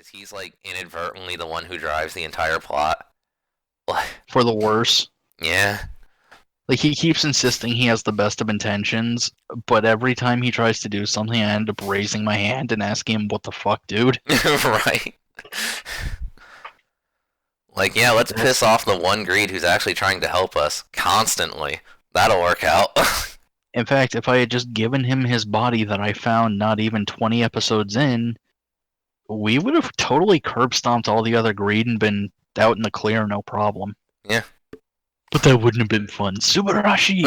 Because he's like inadvertently the one who drives the entire plot. Like, For the worse. yeah. Like, he keeps insisting he has the best of intentions, but every time he tries to do something, I end up raising my hand and asking him, what the fuck, dude? Right. Like, yeah, let's piss That's off the one greed who's actually trying to help us constantly. That'll work out. In fact, if I had just given him his body that I found not even 20 episodes in, we would have totally curb stomped all the other greed and been out in the clear, no problem. Yeah. But that wouldn't have been fun. Subarashi!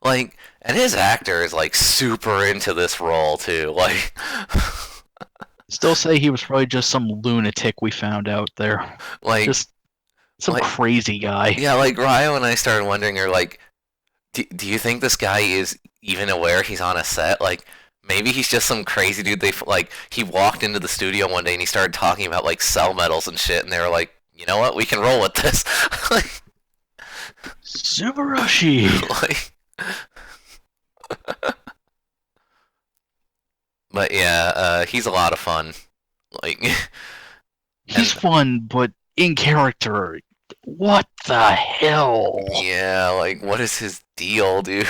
Like, and his actor is like super into this role too. Like, Still say he was probably just some lunatic we found out there. like, Just some like, crazy guy. yeah, like Ryo and I started wondering, are like, do you think this guy is even aware he's on a set? Like, maybe he's just some crazy dude. Like, he walked into the studio one day and he started talking about like cell metals and shit, and they were like, you know what, we can roll with this. Like, Subarashi! like, but yeah, he's a lot of fun. Like, He's fun, but in character, what the hell? yeah, like, what is his deal, dude?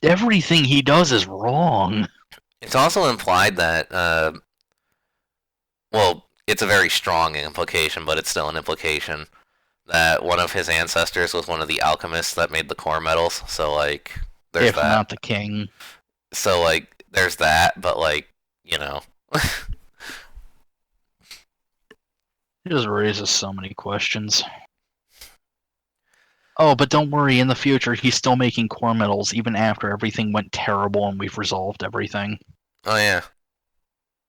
Everything he does is wrong. It's also implied that, well, it's a very strong implication, but it's still an implication that one of his ancestors was one of the alchemists that made the core metals. So, like, there's If that. not the king. So, like, there's that, but, like, you know. It just raises so many questions. Oh, but don't worry, in the future, he's still making core metals even after everything went terrible and we've resolved everything. Oh, yeah.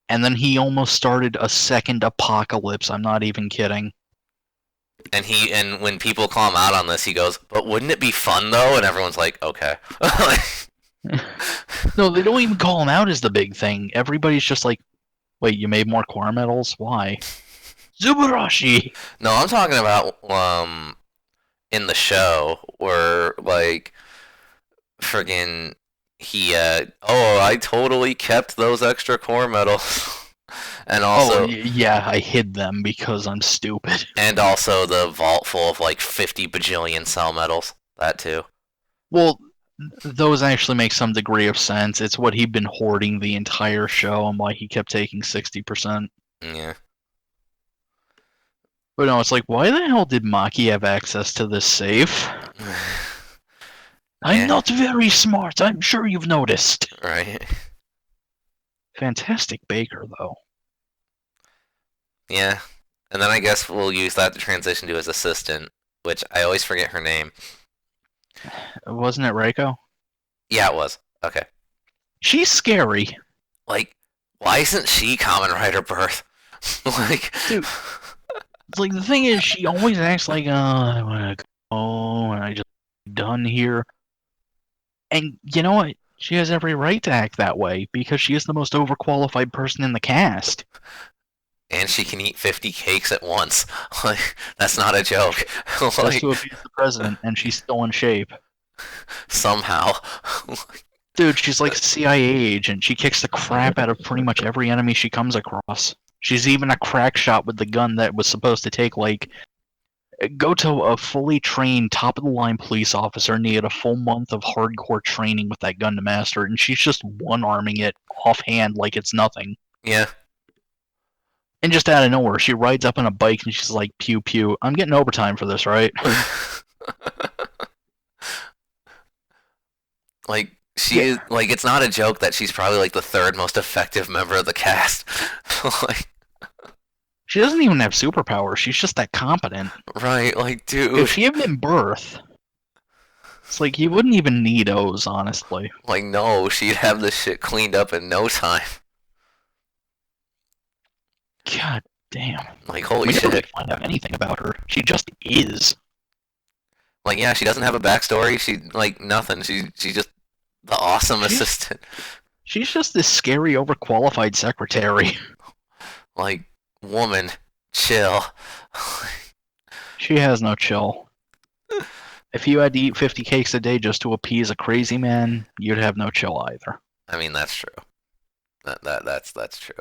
And then he almost started a second apocalypse, I'm not even kidding. And when people call him out on this, he goes, but wouldn't it be fun, though? And everyone's like, okay. No, they don't even call him out as the big thing. Everybody's just like, wait, you made more core metals? Why? Zubarashi! No, I'm talking about, in the show, where, like, friggin' oh, I totally kept those extra core metals. And Oh, also, yeah, I hid them because I'm stupid. and also the vault full of like 50 bajillion cell metals. That too. Well, those actually make some degree of sense. It's what he'd been hoarding the entire show and why he kept taking 60%. Yeah. But no, it's like, why the hell did Maki have access to this safe? I'm Yeah. not very smart, I'm sure you've noticed. Right. Fantastic baker, though. Yeah. And then I guess we'll use that to transition to his assistant, which I always forget her name. Wasn't it Reiko? Yeah, it was. Okay. She's scary. Like, why isn't she Kamen Rider Birth? Like, Dude, it's like the thing is, she always acts like, I want to go, and I just done here. And you know what? She has every right to act that way because she is the most overqualified person in the cast. and she can eat 50 cakes at once. Like, that's not a joke. Just Like, to abuse the president, and she's still in shape. somehow. Dude, she's like a CIA agent. She kicks the crap out of pretty much every enemy she comes across. She's even a crack shot with the gun that was supposed to take, like, go to a fully trained, top-of-the-line police officer and need a full month of hardcore training with that gun to master, and she's just one-arming it offhand like it's nothing. Yeah. And just out of nowhere, she rides up on a bike and she's like, pew pew, I'm getting overtime for this, right? Like, she is, like, it's not a joke that she's probably like the third most effective member of the cast. Like, She doesn't even have superpowers, she's just that competent. right, like, dude. If she had been birth, it's like you wouldn't even need O's, honestly. Like, no, she'd have this shit cleaned up in no time. God damn. Like, holy We never really shit. find out anything about her. She just is. Like, yeah, she doesn't have a backstory. She, like, nothing. She's just the awesome She's- assistant. She's just this scary, overqualified secretary. Like, woman, chill. She has no chill. If you had to eat 50 cakes a day just to appease a crazy man, you'd have no chill either. I mean, that's true. That's true.